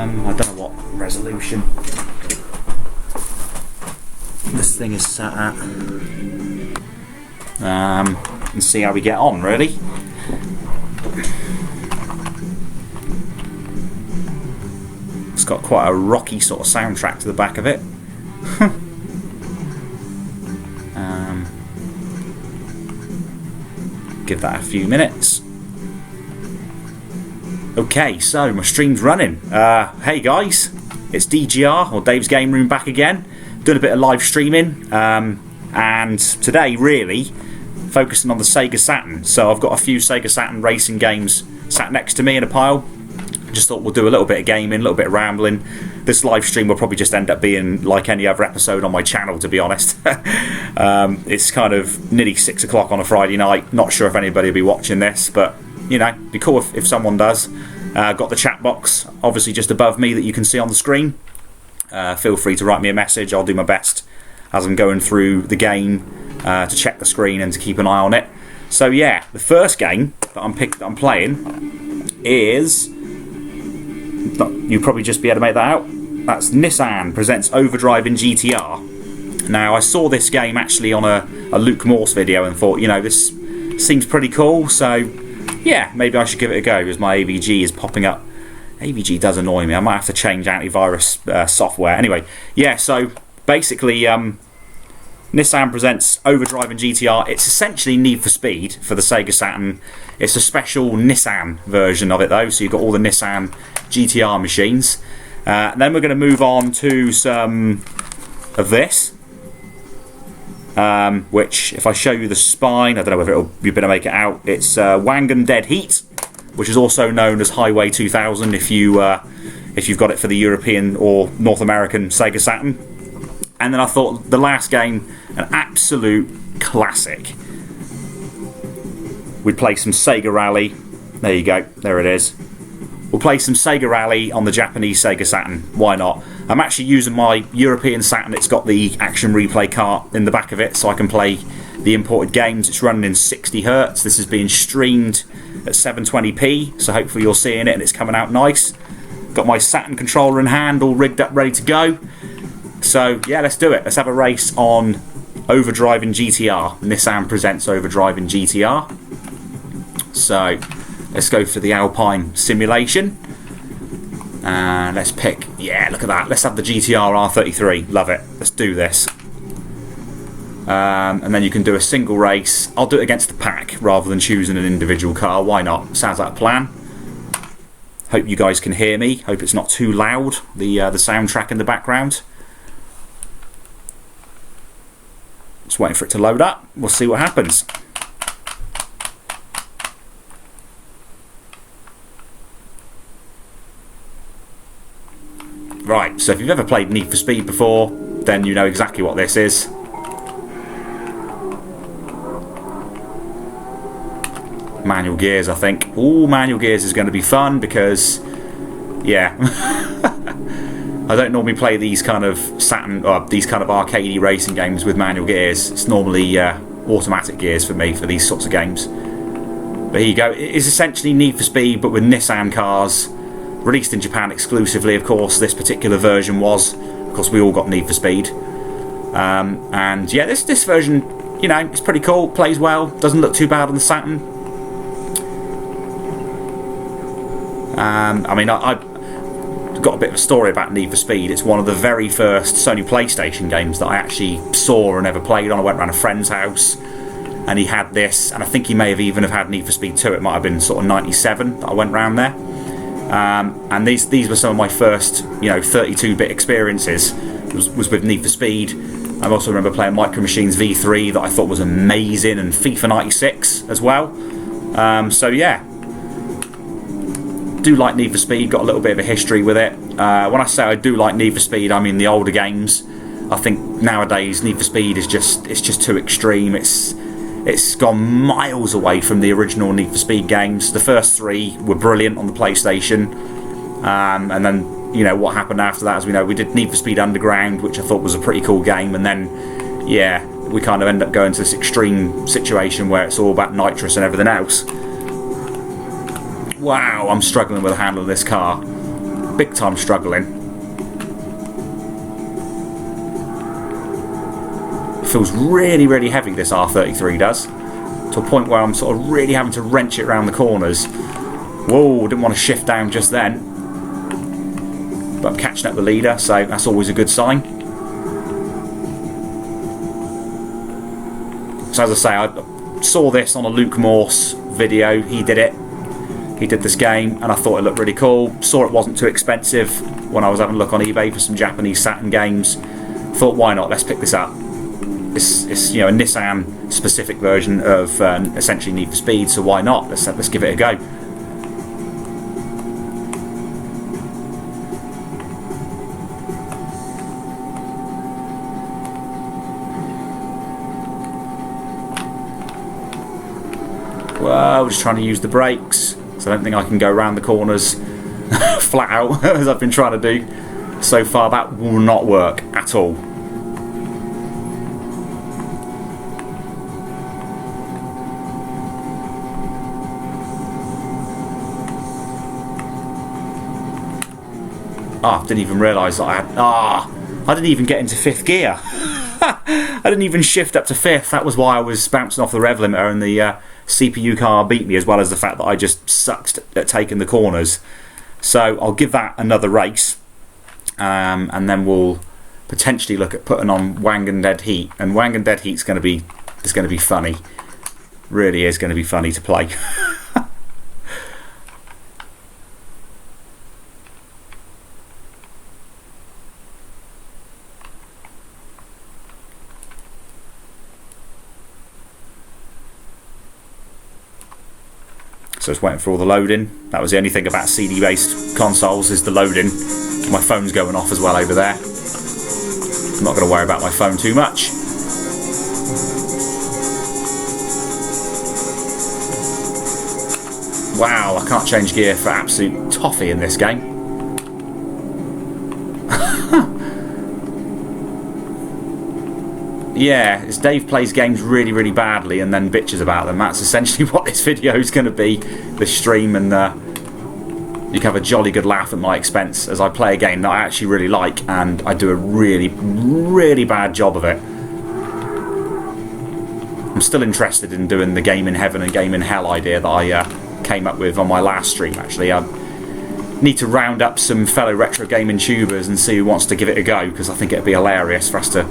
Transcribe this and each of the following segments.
I don't know what resolution this thing is set at. And see how we get on, really. It's got quite a rocky sort of soundtrack to the back of it. Give that a few minutes. Okay, so my stream's running. Hey guys, it's DGR, or Dave's Game Room, back again. Doing a bit of live streaming, and today really focusing on the Sega Saturn. So I've got a few Sega Saturn racing games sat next to me in a pile. Just thought we'll do a little bit of gaming, a little bit of rambling. This live stream will probably just end up being like any other episode on my channel, to be honest. It's kind of nearly 6 o'clock on a Friday night. Not sure if anybody will be watching this, but you know, it'd be cool if someone does. Got the chat box obviously just above me that you can see on the screen. Feel free to write me a message. I'll do my best as I'm going through the game to check the screen and to keep an eye on it. So yeah, the first game that I'm playing is, you'll probably just be able to make that out. That's Nissan presents Overdrive in GTR. Now I saw this game actually on a Luke Morse video and thought, you know, this seems pretty cool, so yeah, maybe I should give it a go, as my AVG is popping up. AVG does annoy me. I might have to change antivirus software. Anyway, yeah, so basically Nissan presents Overdrive in GTR. It's essentially Need for Speed for the Sega Saturn. It's a special Nissan version of it though, so you've got all the Nissan GTR machines. Then we're going to move on to some of this, which if I show you the spine, I don't know whether you'll be able to make it out. It's Wangan Dead Heat, which is also known as Highway 2000 if you've got it for the European or North American Sega Saturn. And then I thought the last game, an absolute classic. We'd play some Sega Rally. There you go, there it is. We'll play some Sega Rally on the Japanese Sega Saturn. Why not? I'm actually using my European Saturn. It's got the action replay cart in the back of it, so I can play the imported games. It's running in 60 Hz. This is being streamed at 720p, so hopefully you're seeing it and it's coming out nice. Got my Saturn controller in hand, all rigged up, ready to go. So yeah, let's do it. Let's have a race on Overdrive in GTR. Nissan presents Overdrive in GTR. So let's go for the Alpine simulation. And let's pick, yeah, look at that. Let's have the GTR R33. Love it. Let's do this. And then you can do a single race. I'll do it against the pack rather than choosing an individual car. Why not? Sounds like a plan. Hope you guys can hear me. Hope it's not too loud, the soundtrack in the background. Just waiting for it to load up. We'll see what happens. Right, so if you've ever played Need for Speed before, then you know exactly what this is. Manual gears, I think. Ooh, manual gears is going to be fun because, yeah, I don't normally play these kind of Saturn or these kind of arcadey racing games with manual gears. It's normally automatic gears for me for these sorts of games. But here you go. It is essentially Need for Speed, but with Nissan cars. Released in Japan exclusively, of course. This particular version was. Of course, we all got Need for Speed. And yeah, this version, you know, it's pretty cool. Plays well. Doesn't look too bad on the Saturn. I mean, I've got a bit of a story about Need for Speed. It's one of the very first Sony PlayStation games that I actually saw and ever played on. I went around a friend's house and he had this, and I think he may have even have had Need for Speed 2. It might have been sort of 97 that I went round there. And these were some of my first, you know, 32-bit experiences. Was with Need for Speed. I also remember playing Micro Machines V3 that I thought was amazing, and FIFA 96 as well. So yeah, do like Need for Speed. Got a little bit of a history with it. When I say I do like Need for Speed, I mean the older games. I think nowadays Need for Speed is just too extreme. It's gone miles away from the original Need for Speed games. The first three were brilliant on the PlayStation, and then, you know, what happened after that, as we know, we did Need for Speed Underground, which I thought was a pretty cool game, and then, yeah, we kind of end up going to this extreme situation where it's all about nitrous and everything else. Wow, I'm struggling with the handle of this car. big time struggling. It feels really, really heavy, this R33 does, to a point where I'm sort of really having to wrench it around the corners. Whoa, didn't want to shift down just then. But I'm catching up the leader, so that's always a good sign. So as I say, I saw this on a Luke Morse video. He did it. He did this game, and I thought it looked really cool. Saw it wasn't too expensive when I was having a look on eBay for some Japanese Saturn games. Thought, why not? Let's pick this up. It's you know, a Nissan specific version of essentially Need for Speed, so why not? Let's give it a go. Well, just trying to use the brakes, so I don't think I can go around the corners flat out as I've been trying to do. So far, that will not work at all. I didn't even realise that I had... I didn't even get into 5th gear. I didn't even shift up to 5th. That was why I was bouncing off the rev limiter, and the CPU car beat me, as well as the fact that I just sucked at taking the corners. So I'll give that another race, and then we'll potentially look at putting on Wang and Dead Heat. And Wang and Dead Heat's going to be funny. Really is going to be funny to play. So it's waiting for all the loading. That was the only thing about CD-based consoles, is the loading. My phone's going off as well over there. I'm not going to worry about my phone too much. Wow, I can't change gear for absolute toffee in this game. Yeah, it's Dave plays games really, really badly and then bitches about them. That's essentially what this video is going to be, this stream, and you can have a jolly good laugh at my expense as I play a game that I actually really like, and I do a really, really bad job of it. I'm still interested in doing the game in heaven and game in hell idea that I came up with on my last stream, actually. I need to round up some fellow retro gaming tubers and see who wants to give it a go, because I think it'd be hilarious for us to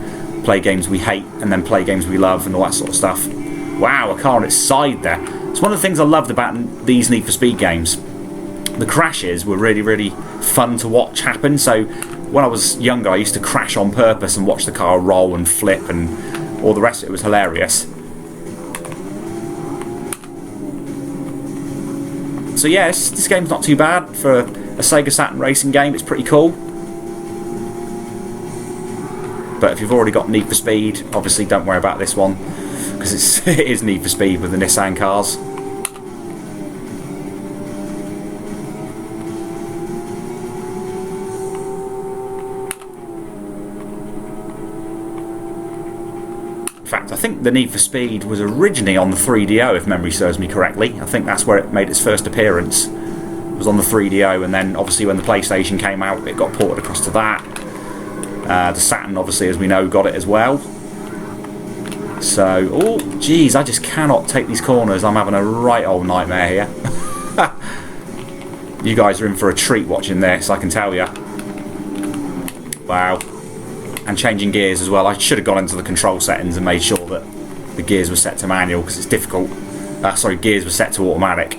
play games we hate and then play games we love and all that sort of stuff. Wow, a car on its side there. It's one of the things I loved about these Need for Speed games. The crashes were really, really fun to watch happen. So when I was younger, I used to crash on purpose and watch the car roll and flip, and all the rest of it was hilarious. So yeah, this game's not too bad for a Sega Saturn racing game. It's pretty cool. But if you've already got Need for Speed, obviously don't worry about this one, because it is Need for Speed with the Nissan cars. In fact, I think the Need for Speed was originally on the 3DO, if memory serves me correctly. I think that's where it made its first appearance. It was on the 3DO, and then obviously when the PlayStation came out, it got ported across to that. The Saturn, obviously, as we know, got it as well. So, oh, geez, I just cannot take these corners. I'm having a right old nightmare here. You guys are in for a treat watching this, I can tell you. Wow. And changing gears as well. I should have gone into the control settings and made sure that the gears were set to manual, because it's difficult. Sorry, gears were set to automatic,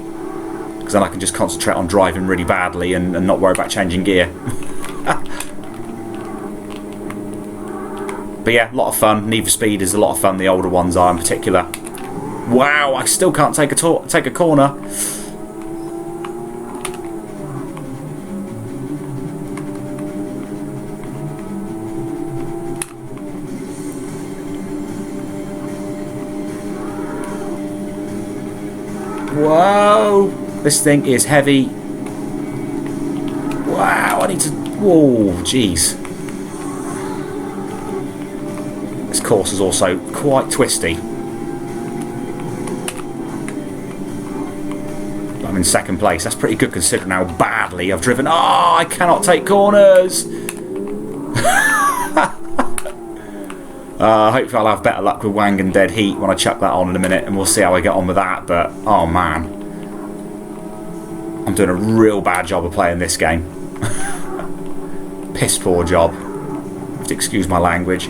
because then I can just concentrate on driving really badly and not worry about changing gear. But yeah, a lot of fun. Need for Speed is a lot of fun. The older ones are in particular. Wow, I still can't take a corner. Whoa, this thing is heavy. Wow, I need to... Whoa, jeez. This course is also quite twisty. I'm in second place. That's pretty good considering how badly I've driven. Oh, I cannot take corners. Hopefully I'll have better luck with Wang and Dead Heat when I chuck that on in a minute, and we'll see how I get on with that. But oh man, I'm doing a real bad job of playing this game. Piss poor job. Have to excuse my language.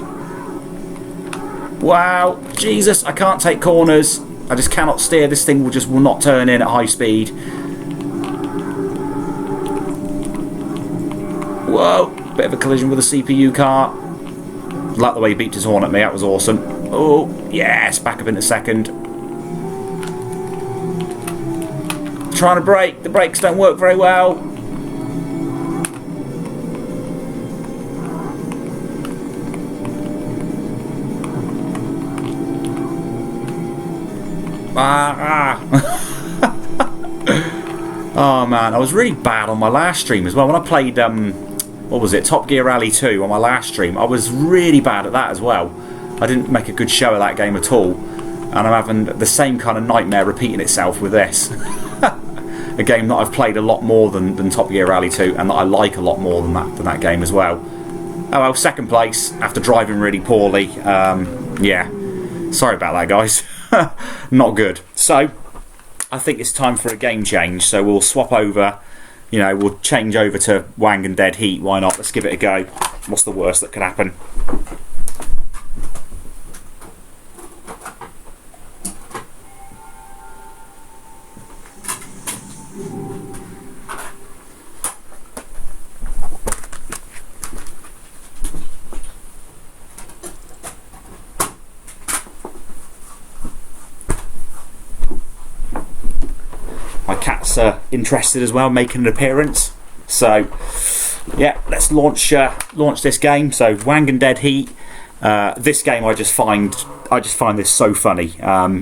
Wow, Jesus, I can't take corners. I just cannot steer. This thing will not turn in at high speed. Whoa, bit of a collision with a CPU car. Like the way he beeped his horn at me, that was awesome. Oh, yes, back up in a second. Trying to brake, the brakes don't work very well. Oh man, I was really bad on my last stream as well. When I played, what was it, Top Gear Rally 2 on my last stream, I was really bad at that as well. I didn't make a good show of that game at all. And I'm having the same kind of nightmare repeating itself with this. A game that I've played a lot more than Top Gear Rally 2, and that I like a lot more than that game as well. Oh well, second place after driving really poorly. Yeah, sorry about that, guys. Not good. So I think it's time for a game change. So we'll swap over. You know, we'll change over to Wang and Dead Heat. Why not? Let's give it a go. What's the worst that could happen? My cat's interested as well, making an appearance. So, yeah, let's launch this game. So, Wang and Dead Heat. This game, I just find this so funny.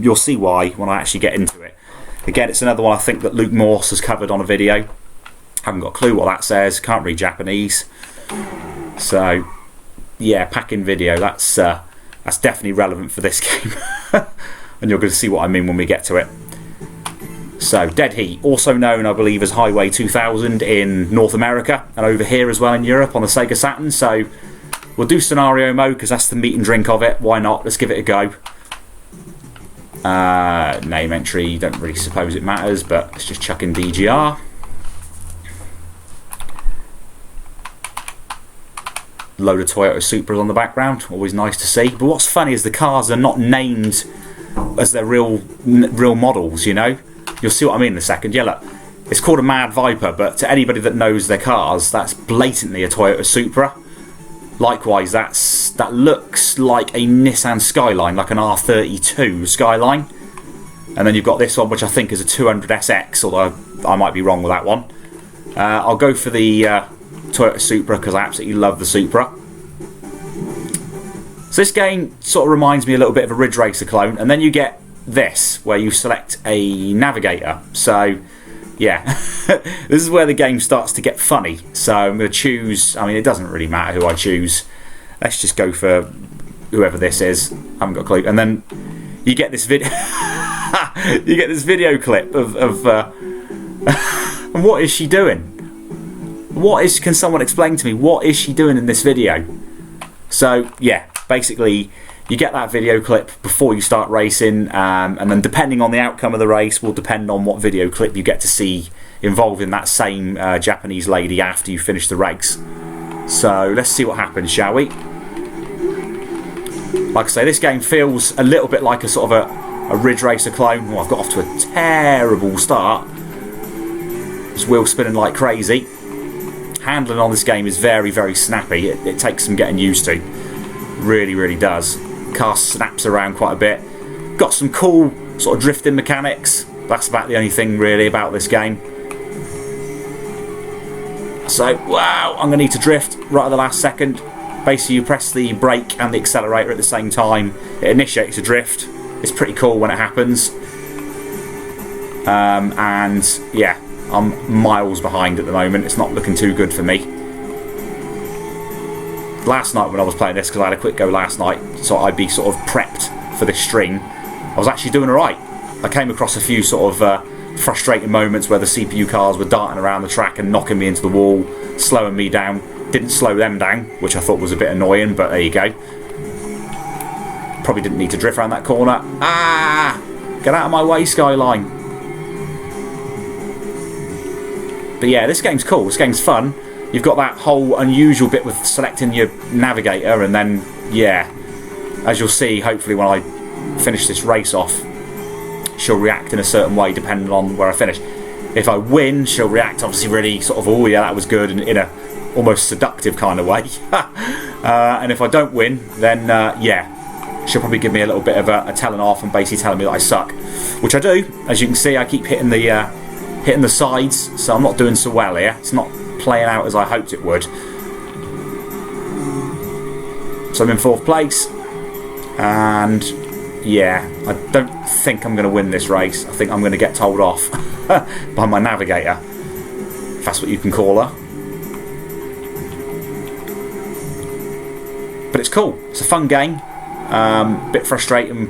You'll see why when I actually get into it. Again, it's another one I think that Luke Morse has covered on a video. Haven't got a clue what that says. Can't read Japanese. So, yeah, packing video. That's definitely relevant for this game, and you're going to see what I mean when we get to it. So, Dead Heat, also known, I believe, as Highway 2000 in North America, and over here as well in Europe on the Sega Saturn. So, we'll do scenario mode because that's the meat and drink of it. Why not? Let's give it a go. Name entry, don't really suppose it matters, but let's just chuck in DGR. Load of Toyota Supras on the background, always nice to see. But what's funny is the cars are not named as their real models, you know? You'll see what I mean in a second. Yeah, look, it's called a Mad Viper, but to anybody that knows their cars, that's blatantly a Toyota Supra. Likewise, that looks like a Nissan Skyline, like an R32 Skyline. And then you've got this one, which I think is a 200SX, although I might be wrong with that one. I'll go for the Toyota Supra because I absolutely love the Supra. So this game sort of reminds me a little bit of a Ridge Racer clone, and then you get this, where you select a navigator. So, yeah, this is where the game starts to get funny. So I'm going to choose, I mean, it doesn't really matter who I choose. Let's just go for whoever this is. I haven't got a clue. And then you get this video, you get this video clip of and what is she doing? Can someone explain to me, what is she doing in this video? So, yeah, basically, you get that video clip before you start racing, and then depending on the outcome of the race will depend on what video clip you get to see involving that same Japanese lady after you finish the race. So let's see what happens, shall we? Like I say, this game feels a little bit like a sort of a Ridge Racer clone. Well, I've got off to a terrible start. It's wheel spinning like crazy. Handling on this game is very, very snappy. It takes some getting used to. Really, really does. Car snaps around quite a bit. Got some cool sort of drifting mechanics. That's about the only thing really about this game. So, wow, I'm going to need to drift right at the last second. Basically, you press the brake and the accelerator at the same time. It initiates a drift. It's pretty cool when it happens. And, yeah, I'm miles behind at the moment. It's not looking too good for me. Last night when I was playing this, because I had a quick go last night, so I'd be sort of prepped for this stream, I was actually doing alright. I came across a few sort of frustrating moments where the CPU cars were darting around the track and knocking me into the wall, slowing me down. Didn't slow them down, which I thought was a bit annoying, but there you go. Probably didn't need to drift around that corner. Ah! Get out of my way, Skyline. But yeah, this game's cool. This game's fun. You've got that whole unusual bit with selecting your navigator, and then, yeah, as you'll see, hopefully when I finish this race off, she'll react in a certain way depending on where I finish. If I win, she'll react obviously really sort of, oh yeah, that was good, and in a almost seductive kind of way. And if I don't win, then yeah, she'll probably give me a little bit of a telling off and basically telling me that I suck, which I do. As you can see, I keep hitting the sides, so I'm not doing so well here. It's not playing out as I hoped it would. So I'm in 4th place, and yeah, I don't think I'm going to win this race. I think I'm going to get told off by my navigator, if that's what you can call her. But it's cool. It's a fun game. Bit frustrating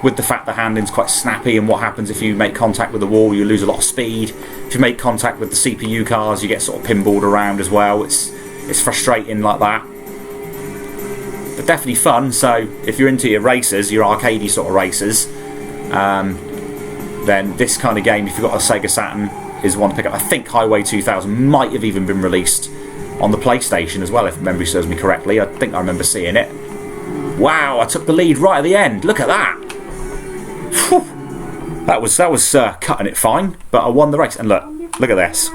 with the fact the handling's quite snappy, and what happens if you make contact with the wall, you lose a lot of speed. If you make contact with the CPU cars, you get sort of pinballed around as well. It's frustrating like that. But definitely fun. So if you're into your races, your arcadey sort of races, then this kind of game, if you've got a Sega Saturn, is one to pick up. I think Highway 2000 might have even been released on the PlayStation as well, if memory serves me correctly. I think I remember seeing it. Wow, I took the lead right at the end. Look at that. Whew. That was cutting it fine, but I won the race. And look at this.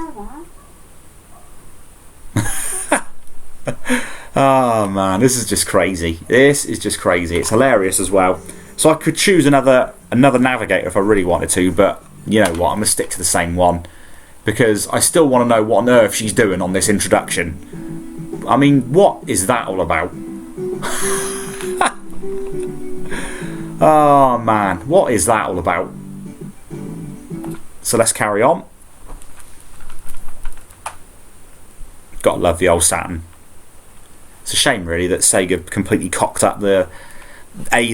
Oh man, this is just crazy. This is just crazy. It's hilarious as well. So I could choose another navigator if I really wanted to, but you know what? I'm gonna stick to the same one because I still want to know what on earth she's doing on this introduction. I mean, what is that all about? Oh man, what is that all about? So let's carry on. Gotta love the old Saturn. It's a shame really that Sega completely cocked up the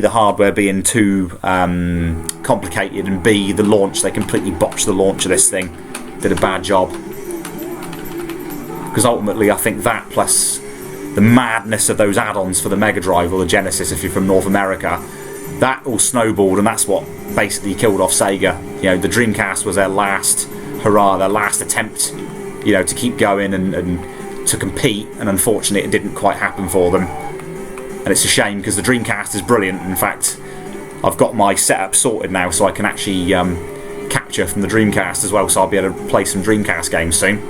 hardware being too complicated, and B, the launch. They completely botched the launch of this thing. Did a bad job. Because ultimately I think that plus the madness of those add-ons for the Mega Drive or the Genesis if you're from North America, that all snowballed, and that's what basically killed off Sega. You know, the Dreamcast was their last hurrah, their last attempt, you know, to keep going and to compete, and unfortunately it didn't quite happen for them. And it's a shame because the Dreamcast is brilliant. In fact, I've got my setup sorted now so I can actually capture from the Dreamcast as well, so I'll be able to play some Dreamcast games soon.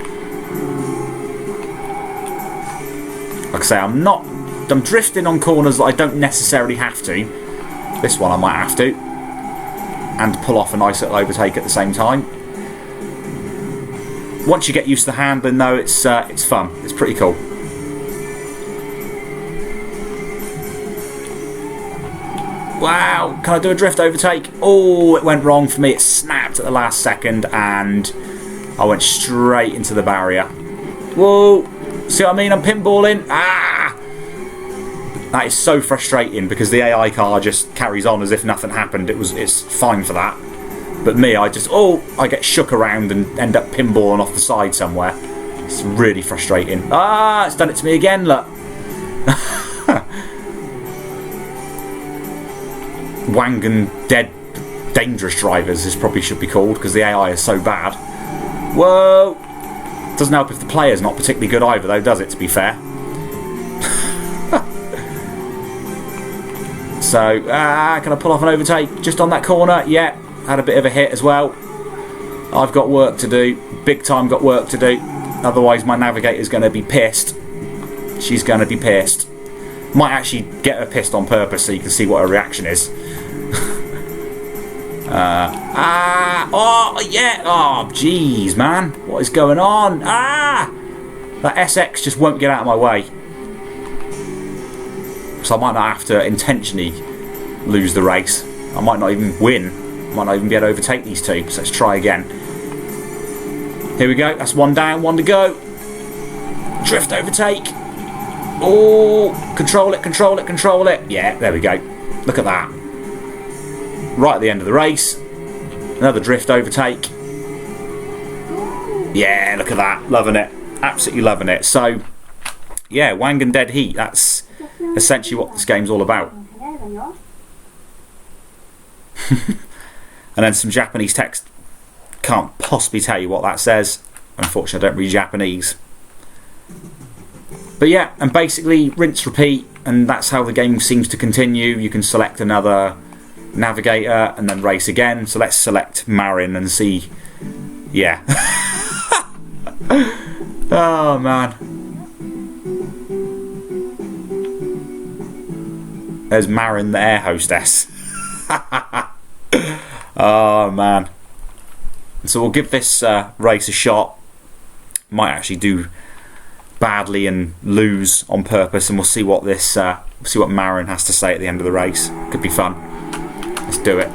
Like I say, I'm drifting on corners that I don't necessarily have to. This one I might have to, and pull off a nice little overtake at the same time. Once you get used to the handling though, it's fun. It's pretty cool. Wow, can I do a drift overtake? Oh, it went wrong for me. It snapped at the last second and I went straight into the barrier. Whoa, see what I mean? I'm pinballing. Ah! That is so frustrating because the AI car just carries on as if nothing happened. It's fine for that. But me, I get shook around and end up pinballing off the side somewhere. It's really frustrating. Ah, it's done it to me again, look. Wangan Dead Dangerous Drivers this probably should be called because the AI is so bad. Whoa! Doesn't help if the player's not particularly good either though, does it, to be fair? So, can I pull off an overtake just on that corner? Yeah, had a bit of a hit as well. I've got work to do, big time got work to do. Otherwise my navigator's going to be pissed. She's going to be pissed. Might actually get her pissed on purpose so you can see what her reaction is. Oh yeah, oh jeez man, what is going on? That SX just won't get out of my way. So I might not have to intentionally lose the race. I might not even win. I might not even be able to overtake these two. So let's try again. Here we go. That's one down, one to go. Drift overtake. Oh, control it, control it, control it. Yeah, there we go. Look at that. Right at the end of the race. Another drift overtake. Yeah, look at that. Loving it. Absolutely loving it. So, yeah, Wangan Dead Heat. That's essentially what this game's all about. And then some Japanese text. Can't possibly tell you what that says. Unfortunately, I don't read Japanese. But yeah, and basically rinse, repeat, and that's how the game seems to continue. You can select another navigator and then race again. So let's select Marin and see. Yeah. Oh man. There's Marin, the air hostess. Oh man. So we'll give this race a shot. Might actually do badly and lose on purpose, and we'll see what this see what Marin has to say at the end of the race. Could be fun. Let's do it.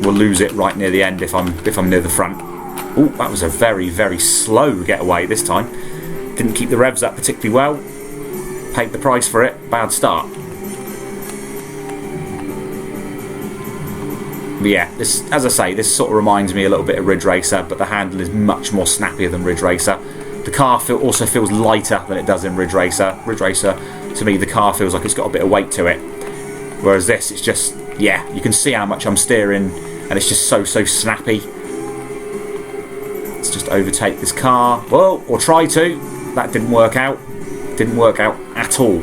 We'll lose it right near the end if I'm near the front. Oh, that was a very, very slow getaway this time. Didn't keep the revs up particularly well. Paid the price for it. Bad start. But yeah, this, as I say, this sort of reminds me a little bit of Ridge Racer, but the handle is much more snappier than Ridge Racer. The car also feels lighter than it does in Ridge Racer. Ridge Racer, to me, the car feels like it's got a bit of weight to it. Whereas this, it's just, yeah, you can see how much I'm steering, and it's just so snappy. Let's just overtake this car. Whoa, or try to. That didn't work out. Didn't work out at all.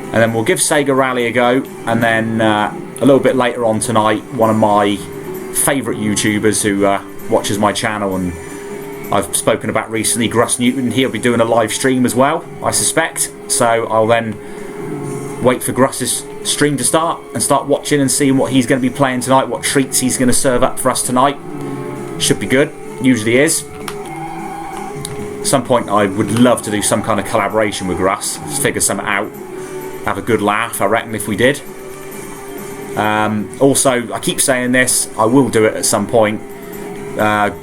And then we'll give SEGA Rally a go, and then a little bit later on tonight, one of my favourite YouTubers who watches my channel and I've spoken about recently, Gruss Newton, he'll be doing a live stream as well, I suspect. So I'll then wait for Gruss's stream to start and start watching and seeing what he's going to be playing tonight, what treats he's going to serve up for us tonight. Should be good, usually is. At some point I would love to do some kind of collaboration with Gruss, figure something out, have a good laugh, I reckon, if we did. Also, I keep saying this, I will do it at some point.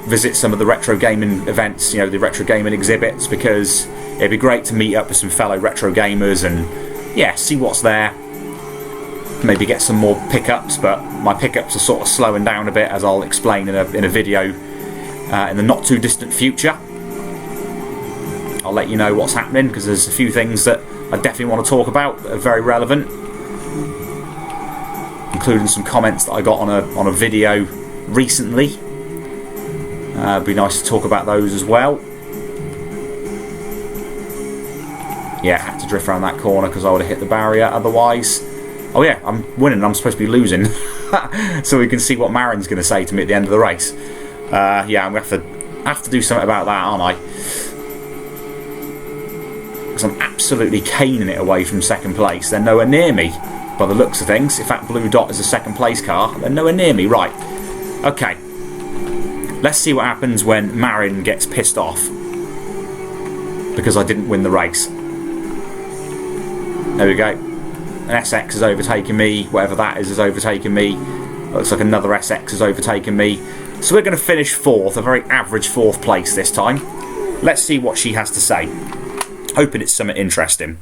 Visit some of the retro gaming events, you know, the retro gaming exhibits, because it'd be great to meet up with some fellow retro gamers and yeah, see what's there. Maybe get some more pickups, but my pickups are sort of slowing down a bit, as I'll explain in a video in the not too distant future. I'll let you know what's happening, because there's a few things that I definitely want to talk about that are very relevant, including some comments that I got on a video recently. It'd be nice to talk about those as well. Yeah, I had to drift around that corner because I would have hit the barrier otherwise. Oh yeah, I'm winning, I'm supposed to be losing. So we can see what Marin's going to say to me at the end of the race. Yeah, I'm going to have to do something about that, aren't I? Because I'm absolutely caning it away from second place. They're nowhere near me by the looks of things. If that blue dot is a second place car, they're nowhere near me. Right, okay. Let's see what happens when Marin gets pissed off because I didn't win the race. There we go. An SX has overtaken me. Whatever that is has overtaken me. Looks like another SX has overtaken me. So we're going to finish fourth, a very average fourth place this time. Let's see what she has to say. Hoping it's something interesting.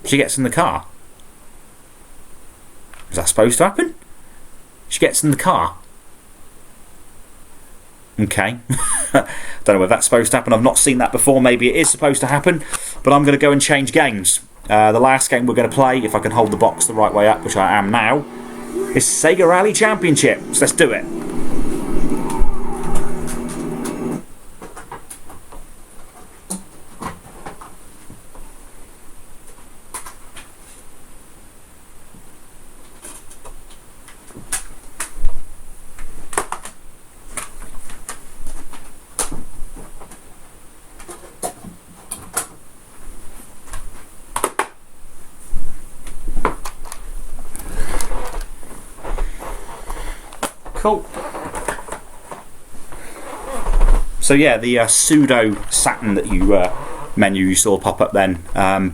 She gets in the car. Is that supposed to happen? She gets in the car. Okay. Don't know whether that's supposed to happen. I've not seen that before. Maybe it is supposed to happen. But I'm going to go and change games. The last game we're going to play, if I can hold the box the right way up, which I am now, is SEGA Rally Championship. So let's do it. Cool. So yeah, the pseudo Saturn that menu you saw pop up then,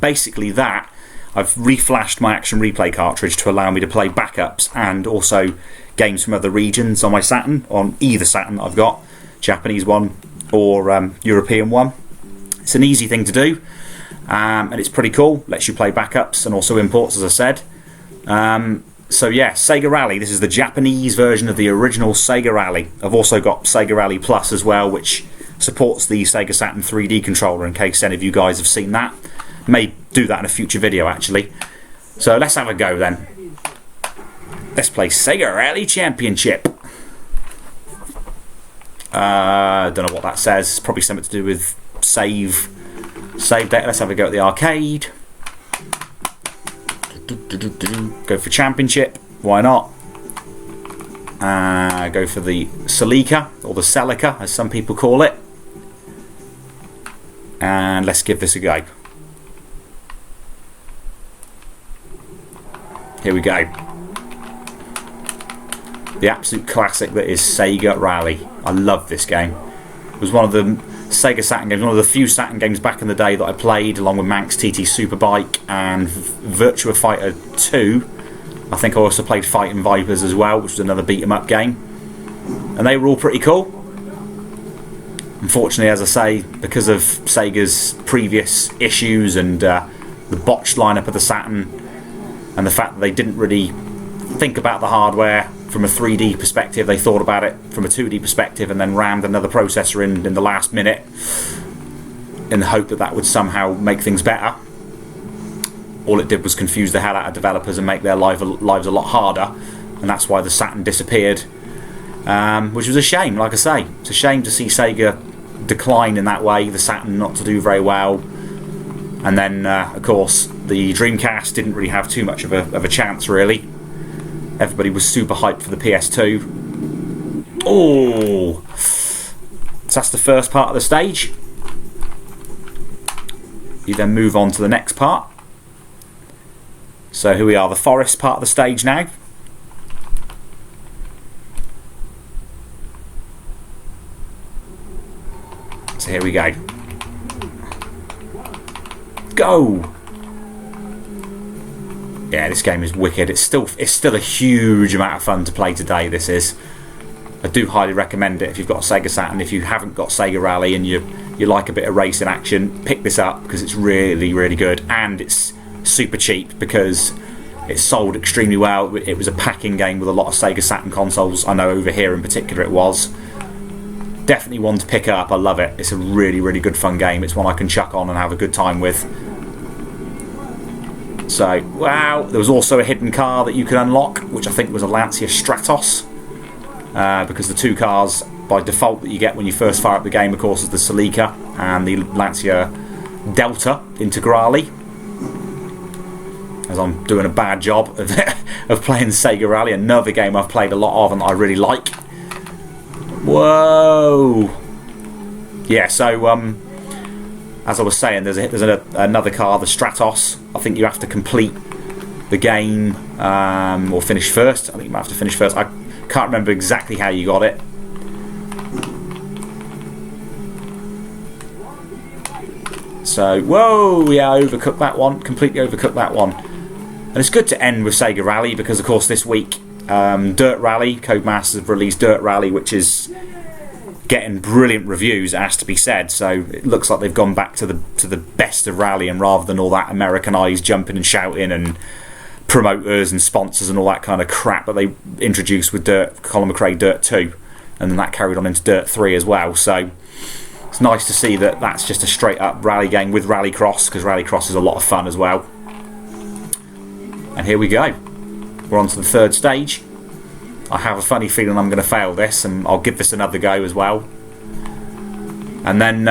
basically that, I've reflashed my action replay cartridge to allow me to play backups and also games from other regions on my Saturn, on either Saturn I've got, Japanese one or European one. It's an easy thing to do. and it's pretty cool. Lets you play backups and also imports, as I said. So yeah, Sega Rally. This is the Japanese version of the original Sega Rally. I've also got Sega Rally Plus as well, which supports the Sega Saturn 3D controller, in case any of you guys have seen that. May do that in a future video, actually. So let's have a go then. Let's play Sega Rally Championship. Don't know what that says. It's probably something to do with save data. Let's have a go at the arcade. Go for championship. Why not? Go for the Celica, or the Celica, as some people call it. And let's give this a go. Here we go. The absolute classic that is Sega Rally. I love this game. It was one of the Sega Saturn games, one of the few Saturn games back in the day that I played, along with Manx TT Superbike and Virtua Fighter 2. I think I also played Fighting Vipers as well, which was another beat 'em up game. And they were all pretty cool. Unfortunately, as I say, because of Sega's previous issues and the botched lineup of the Saturn, and the fact that they didn't really think about the hardware from a 3D perspective, they thought about it from a 2D perspective and then rammed another processor in the last minute in the hope that that would somehow make things better. All it did was confuse the hell out of developers and make their lives a lot harder, and that's why the Saturn disappeared, which was a shame. Like I say, it's a shame to see Sega decline in that way, the Saturn not to do very well, and then of course the Dreamcast didn't really have too much of a chance, really. Everybody was super hyped for the PS2. Oh, so that's the first part of the stage. You then move on to the next part. So here we are, the forest part of the stage now. So here we go. Go! Yeah, this game is wicked. It's still a huge amount of fun to play today, this is. I do highly recommend it if you've got a Sega Saturn. If you haven't got Sega Rally and you like a bit of racing action, pick this up because it's really, really good. And it's super cheap because it's sold extremely well. It was a packing game with a lot of Sega Saturn consoles. I know over here in particular it was. Definitely one to pick up. I love it. It's a really, really good fun game. It's one I can chuck on and have a good time with. So, wow, there was also a hidden car that you could unlock, which I think was a Lancia Stratos, because the two cars by default that you get when you first fire up the game, of course, is the Celica and the Lancia Delta Integrale. As I'm doing a bad job of playing Sega Rally, another game I've played a lot of and I really like. Whoa! Yeah, so as I was saying, there's another car, the Stratos. I think you have to complete the game or finish first. I think you might have to finish first. I can't remember exactly how you got it. So, whoa, yeah, overcooked that one. Completely overcooked that one. And it's good to end with Sega Rally because, of course, this week, Dirt Rally, Codemasters have released Dirt Rally, which is getting brilliant reviews, it has to be said. So it looks like they've gone back to the best of Rally, and rather than all that Americanized jumping and shouting and promoters and sponsors and all that kind of crap that they introduced with Colin McRae Dirt 2, and then that carried on into Dirt 3 as well. So it's nice to see that that's just a straight up rally game with Rallycross, because Rallycross is a lot of fun as well. And here we go, we're on to the third stage. I have a funny feeling I'm going to fail this, and I'll give this another go as well. And then,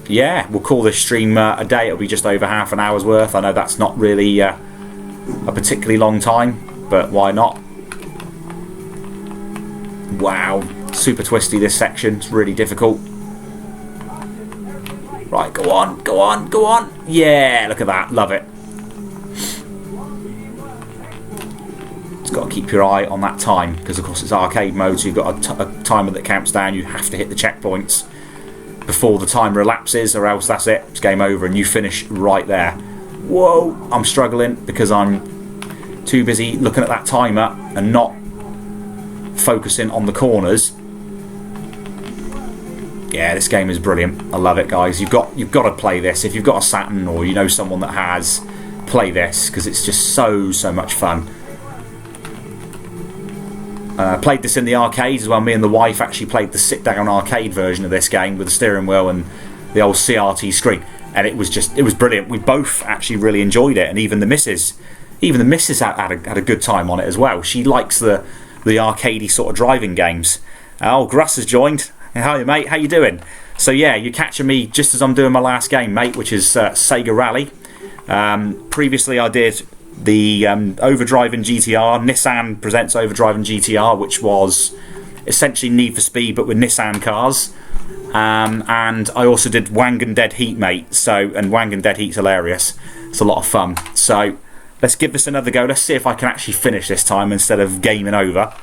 yeah, we'll call this stream a day. It'll be just over half an hour's worth. I know that's not really a particularly long time, but why not? Wow, super twisty this section. It's really difficult. Right, go on, go on, go on. Yeah, look at that. Love it. Got to keep your eye on that time because of course it's arcade mode, so you've got a timer that counts down. You have to hit the checkpoints before the timer elapses, or else that's it, it's game over and you finish right there. Whoa, I'm struggling because I'm too busy looking at that timer and not focusing on the corners. Yeah, this game is brilliant. I love it, guys. You've got to play this. If you've got a Saturn or you know someone that has, play this because it's just so much fun. Played this in the arcade as well. Me and the wife actually played the sit-down arcade version of this game with the steering wheel and the old CRT screen, and it was brilliant. We both actually really enjoyed it, and even the missus had a good time on it as well. She likes the arcadey sort of driving games. Oh, Gruss has joined. Hi, mate. How you doing? So yeah, you're catching me just as I'm doing my last game, mate, which is Sega Rally. Previously, I did the Overdrive and GTR. Nissan presents Overdrive and GTR, which was essentially Need for Speed but with Nissan cars. And I also did Wangan Dead Heat, mate. And Wangan Dead Heat's hilarious. It's a lot of fun. So let's give this another go. Let's see if I can actually finish this time instead of gaming over.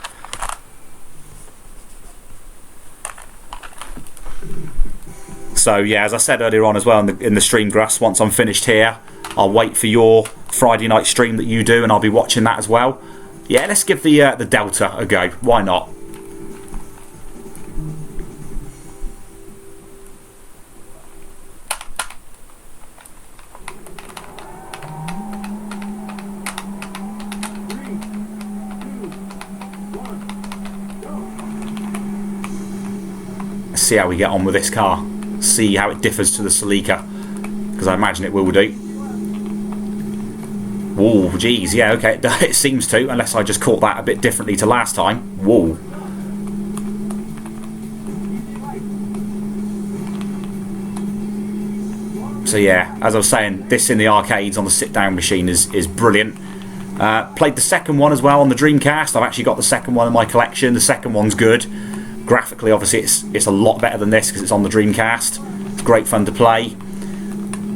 So yeah, as I said earlier on as well in the stream, Grass, once I'm finished here, I'll wait for your Friday night stream that you do, and I'll be watching that as well. Yeah, let's give the Delta a go. Why not? Let's see how we get on with this car. See how it differs to the Celica, because I imagine it will do. Whoa, geez, yeah, okay, it seems to, unless I just caught that a bit differently to last time. Whoa. So yeah, as I was saying, this in the arcades on the sit-down machine is brilliant. Played the second one as well on the Dreamcast. I've actually got the second one in my collection. The second one's good. Graphically, obviously, it's a lot better than this because it's on the Dreamcast. It's great fun to play.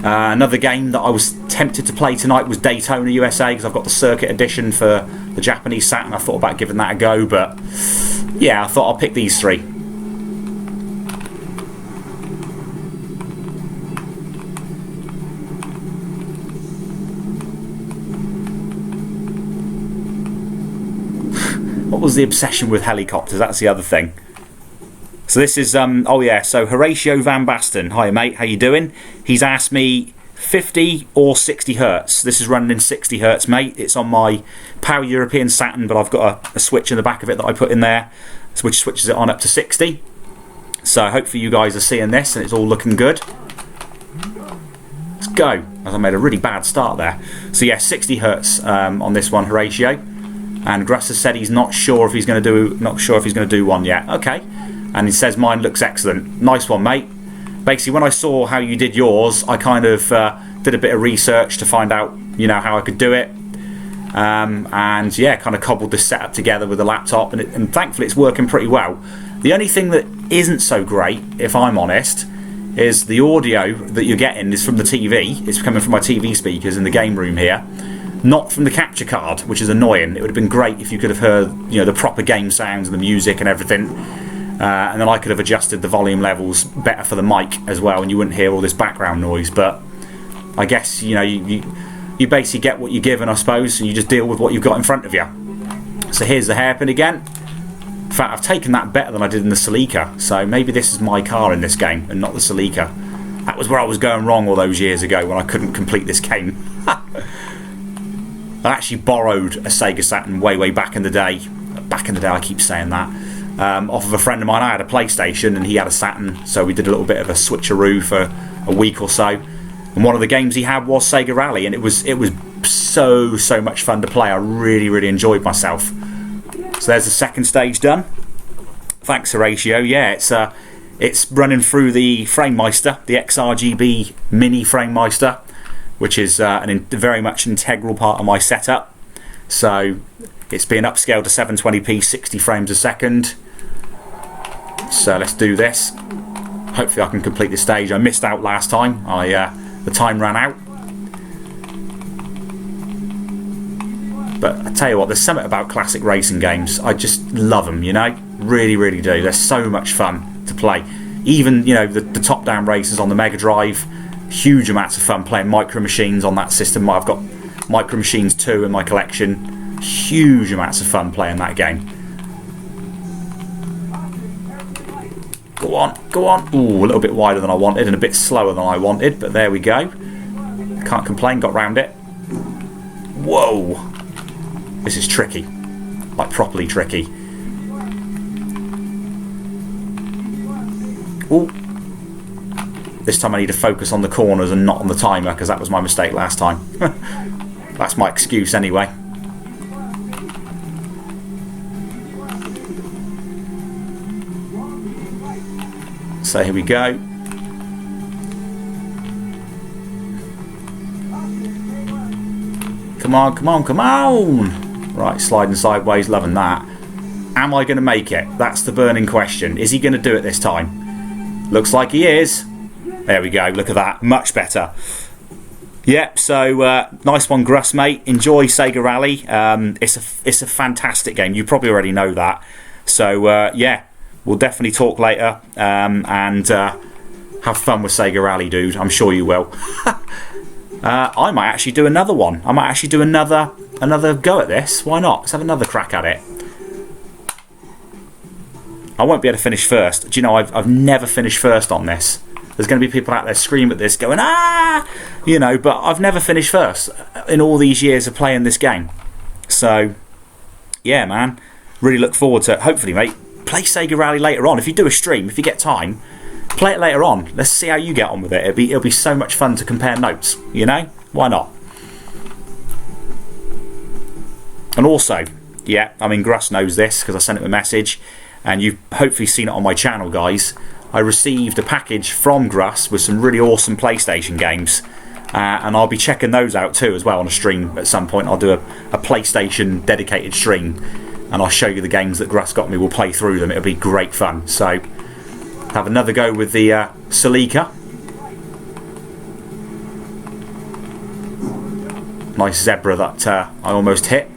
Another game that I was tempted to play tonight was Daytona USA because I've got the Circuit Edition for the Japanese Saturn. I thought about giving that a go, but yeah, I thought I'll pick these three. What was the obsession with helicopters? That's the other thing. So this is, oh yeah, so Horatio Van Basten. Hi mate, how you doing? He's asked me 50 or 60 hertz. This is running in 60 hertz, mate. It's on my Power European Saturn, but I've got a switch in the back of it that I put in there, which switches it on up to 60. So hopefully you guys are seeing this and it's all looking good. Let's go. As I made a really bad start there. So yeah, 60 hertz on this one, Horatio. And Gruss has said he's not sure if he's going to do one yet. Okay. And he says mine looks excellent. Nice one, mate. Basically, when I saw how you did yours, I kind of did a bit of research to find out, you know, how I could do it. And yeah, kind of cobbled this setup together with a laptop, and thankfully it's working pretty well. The only thing that isn't so great, if I'm honest, is the audio that you're getting is from the TV. It's coming from my TV speakers in the game room here, not from the capture card, which is annoying. It would have been great if you could have heard, you know, the proper game sounds and the music and everything. And then I could have adjusted the volume levels better for the mic as well, and you wouldn't hear all this background noise. But I guess, you know, you basically get what you're given, I suppose, and you just deal with what you've got in front of you. So here's the hairpin again. In fact, I've taken that better than I did in the Celica, so maybe this is my car in this game and not the Celica. That was where I was going wrong all those years ago when I couldn't complete this game. I actually borrowed a Sega Saturn way back in the day. Back in the day, I keep saying that. Off of a friend of mine. I had a PlayStation and he had a Saturn, so we did a little bit of a switcheroo for a week or so. And one of the games he had was Sega Rally, and it was so much fun to play. I really enjoyed myself. So there's the second stage done. Thanks, Horatio. Yeah, it's running through the FrameMeister, the XRGB Mini FrameMeister, which is very much an integral part of my setup. So it's being upscaled to 720p, 60 frames a second. So let's do this. Hopefully I can complete this stage. I missed out last time. The time ran out. But I tell you what, there's something about classic racing games. I just love them, you know. Really do. They're so much fun to play. Even, you know, the top-down races on the Mega Drive. Huge amounts of fun playing Micro Machines on that system. I've got Micro Machines 2 in my collection. Huge amounts of fun playing that game. Go on, go on. Ooh, a little bit wider than I wanted and a bit slower than I wanted, but there we go. Can't complain, got round it. Whoa. This is tricky. Like, properly tricky. Ooh. This time I need to focus on the corners and not on the timer, because that was my mistake last time. That's my excuse anyway. So here we go. Come on, come on, come on! Right, sliding sideways, loving that. Am I going to make it? That's the burning question. Is he going to do it this time? Looks like he is. There we go, look at that. Much better. Yep, so nice one, Gruss, mate. Enjoy Sega Rally. It's a fantastic game. You probably already know that. So, yeah. We'll definitely talk later and have fun with Sega Rally, dude. I'm sure you will. I might actually do another one. I might actually do another go at this. Why not? Let's have another crack at it. I won't be able to finish first. Do you know, I've never finished first on this. There's going to be people out there screaming at this going, ah! You know, but I've never finished first in all these years of playing this game. So, yeah, man. Really look forward to it. Hopefully, mate. Play Sega Rally later on. If you do a stream, if you get time, play it later on. Let's see how you get on with it. It'll be so much fun to compare notes, you know? Why not? And also, yeah, I mean, Gruss knows this because I sent him a message, and you've hopefully seen it on my channel, guys. I received a package from Gruss with some really awesome PlayStation games, and I'll be checking those out too as well on a stream at some point. I'll do a PlayStation dedicated stream, and I'll show you the games that Gruss got me. We'll play through them. It'll be great fun. So, have another go with the Celica. Nice zebra that I almost hit.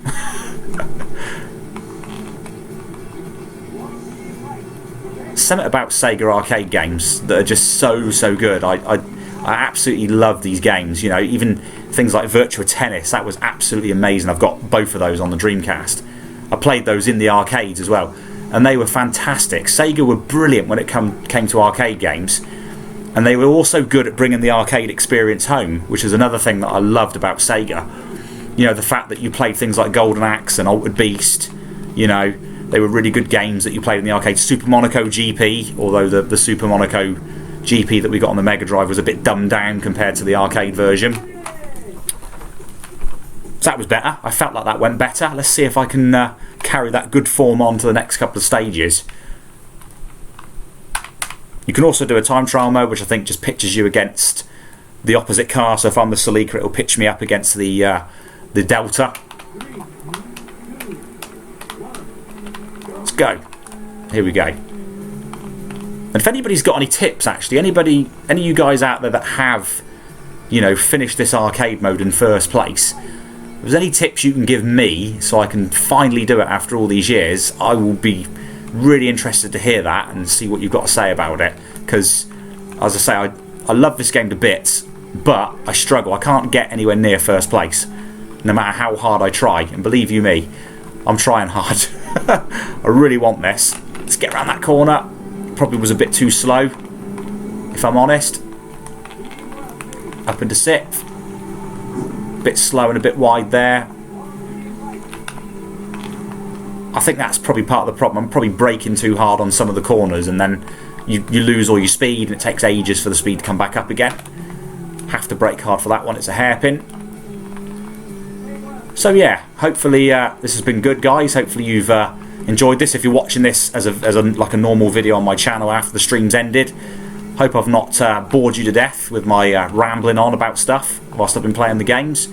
Something about Sega arcade games that are just so good. I absolutely love these games. You know, even things like Virtua Tennis. That was absolutely amazing. I've got both of those on the Dreamcast. I played those in the arcades as well, and they were fantastic. Sega were brilliant when it came to arcade games, and they were also good at bringing the arcade experience home, which is another thing that I loved about Sega. You know, the fact that you played things like Golden Axe and Altered Beast, you know, they were really good games that you played in the arcade. Super Monaco GP, although the Super Monaco GP that we got on the Mega Drive was a bit dumbed down compared to the arcade version. So that was better. I felt like that went better. Let's see if I can carry that good form on to the next couple of stages. You can also do a time trial mode, which I think just pitches you against the opposite car. So if I'm the Celica, it'll pitch me up against the Delta. Let's go. Here we go. And if anybody's got any tips, actually, any of you guys out there that have, you know, finished this arcade mode in first place, if there's any tips you can give me so I can finally do it after all these years, I will be really interested to hear that and see what you've got to say about it. Because, as I say, I love this game to bits, but I struggle. I can't get anywhere near first place, no matter how hard I try. And believe you me, I'm trying hard. I really want this. Let's get around that corner. Probably was a bit too slow, if I'm honest. Up into sixth. Bit slow and a bit wide there. I think that's probably part of the problem. I'm probably braking too hard on some of the corners, and then you lose all your speed, and it takes ages for the speed to come back up again. Have to brake hard for that one. It's a hairpin. So yeah, hopefully this has been good, guys. Hopefully you've enjoyed this. If you're watching this as like a normal video on my channel after the stream's ended, hope I've not bored you to death with my rambling on about stuff whilst I've been playing the games.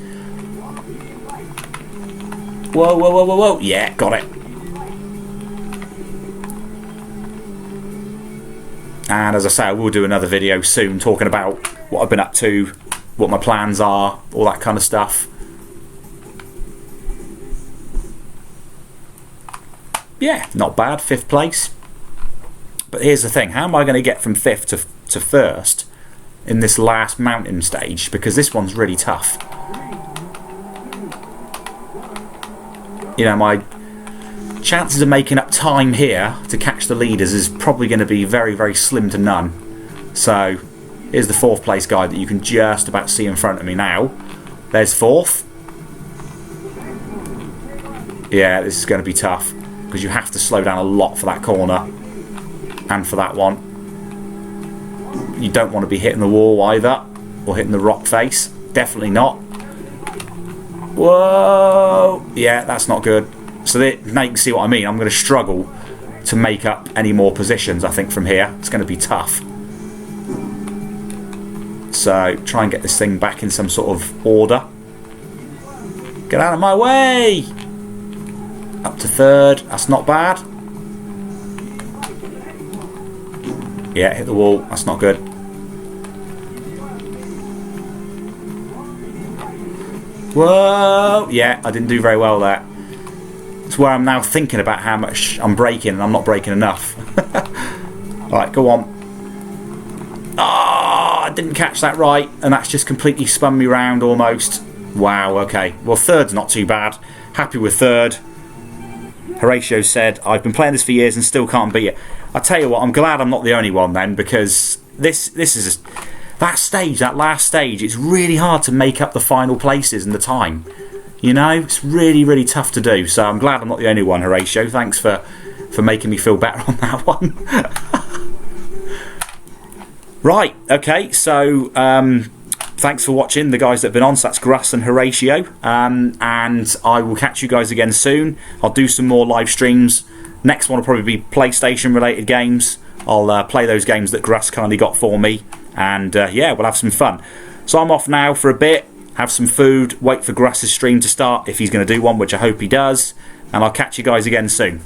Whoa, whoa, whoa, whoa, whoa. Yeah, got it. And as I say, I will do another video soon talking about what I've been up to, what my plans are, all that kind of stuff. Yeah, not bad, 5th place. But here's the thing, how am I going to get from 5th to 1st in this last mountain stage? Because this one's really tough. You know, my chances of making up time here to catch the leaders is probably going to be very, very slim to none. So here's the 4th place guy that you can just about see in front of me now. There's 4th. Yeah, this is going to be tough because you have to slow down a lot for that corner and for that one. You don't want to be hitting the wall either or hitting the rock face. Definitely not. Whoa! Yeah, that's not good. So now you can see what I mean. I'm going to struggle to make up any more positions, I think, from here. It's going to be tough. So try and get this thing back in some sort of order. Get out of my way! Up to 3rd. That's not bad. Yeah, hit the wall. That's not good. Whoa! Yeah, I didn't do very well there. It's where I'm now thinking about how much I'm braking, and I'm not braking enough. Alright, go on. Ah, I didn't catch that right, and that's just completely spun me round almost. Wow, okay. Well, 3rd's not too bad. Happy with 3rd. Horatio said, I've been playing this for years and still can't beat it. I tell you what, I'm glad I'm not the only one then, because this is that stage, that last stage, it's really hard to make up the final places and the time. You know, it's really, really tough to do. So I'm glad I'm not the only one, Horatio. Thanks for making me feel better on that one. Right, okay, so thanks for watching, the guys that have been on. So that's Gruss and Horatio. And I will catch you guys again soon. I'll do some more live streams. Next one will probably be PlayStation related games. I'll play those games that Gruss kindly got for me. And yeah, we'll have some fun. So I'm off now for a bit, have some food, wait for Gruss's stream to start if he's going to do one, which I hope he does. And I'll catch you guys again soon.